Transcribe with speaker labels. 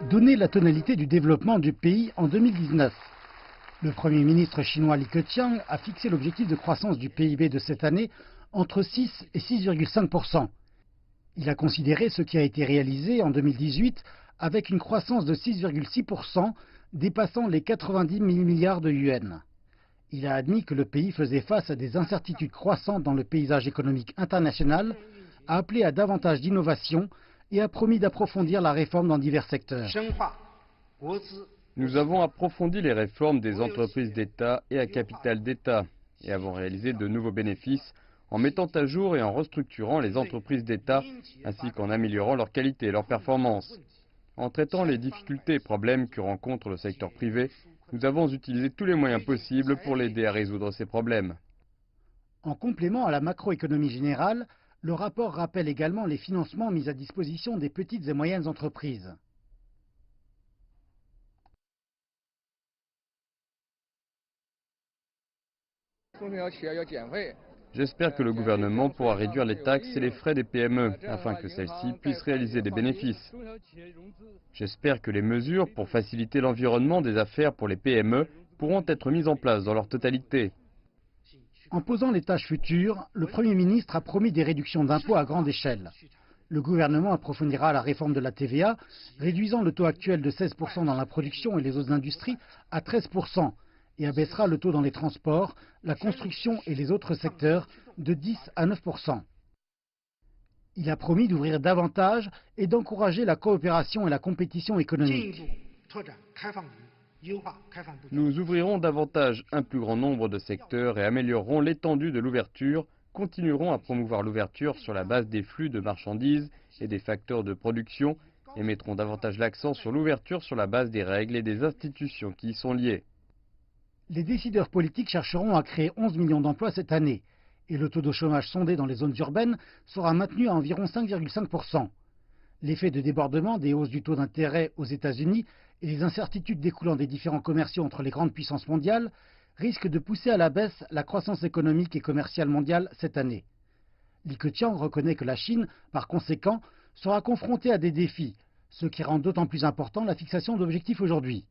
Speaker 1: donner la tonalité du développement du pays en 2019. Le Premier ministre chinois Li Keqiang a fixé l'objectif de croissance du PIB de cette année entre 6 et 6,5%. Il a considéré ce qui a été réalisé en 2018 avec une croissance de 6,6%, dépassant les 90 000 milliards de yuans. Il a admis que le pays faisait face à des incertitudes croissantes dans le paysage économique international, a appelé à davantage d'innovation et a promis d'approfondir la réforme dans divers secteurs.
Speaker 2: Nous avons approfondi les réformes des entreprises d'État et à capital d'État et avons réalisé de nouveaux bénéfices en mettant à jour et en restructurant les entreprises d'État ainsi qu'en améliorant leur qualité et leur performance. En traitant les difficultés et problèmes que rencontre le secteur privé, nous avons utilisé tous les moyens possibles pour l'aider à résoudre ces problèmes.
Speaker 1: En complément à la macroéconomie générale, le rapport rappelle également les financements mis à disposition des petites et moyennes entreprises.
Speaker 2: J'espère que le gouvernement pourra réduire les taxes et les frais des PME afin que celles-ci puissent réaliser des bénéfices. J'espère que les mesures pour faciliter l'environnement des affaires pour les PME pourront être mises en place dans leur totalité.
Speaker 1: En posant les tâches futures, le Premier ministre a promis des réductions d'impôts à grande échelle. Le gouvernement approfondira la réforme de la TVA, réduisant le taux actuel de 16% dans la production et les autres industries à 13%, et abaissera le taux dans les transports, la construction et les autres secteurs de 10 à 9%. Il a promis d'ouvrir davantage et d'encourager la coopération et la compétition économique.
Speaker 2: Nous ouvrirons davantage un plus grand nombre de secteurs et améliorerons l'étendue de l'ouverture, continuerons à promouvoir l'ouverture sur la base des flux de marchandises et des facteurs de production et mettrons davantage l'accent sur l'ouverture sur la base des règles et des institutions qui y sont liées.
Speaker 1: Les décideurs politiques chercheront à créer 11 millions d'emplois cette année et le taux de chômage sondé dans les zones urbaines sera maintenu à environ 5,5%. L'effet de débordement des hausses du taux d'intérêt aux États-Unis et les incertitudes découlant des différends commerciaux entre les grandes puissances mondiales risquent de pousser à la baisse la croissance économique et commerciale mondiale cette année. Li Keqiang reconnaît que la Chine, par conséquent, sera confrontée à des défis, ce qui rend d'autant plus important la fixation d'objectifs aujourd'hui.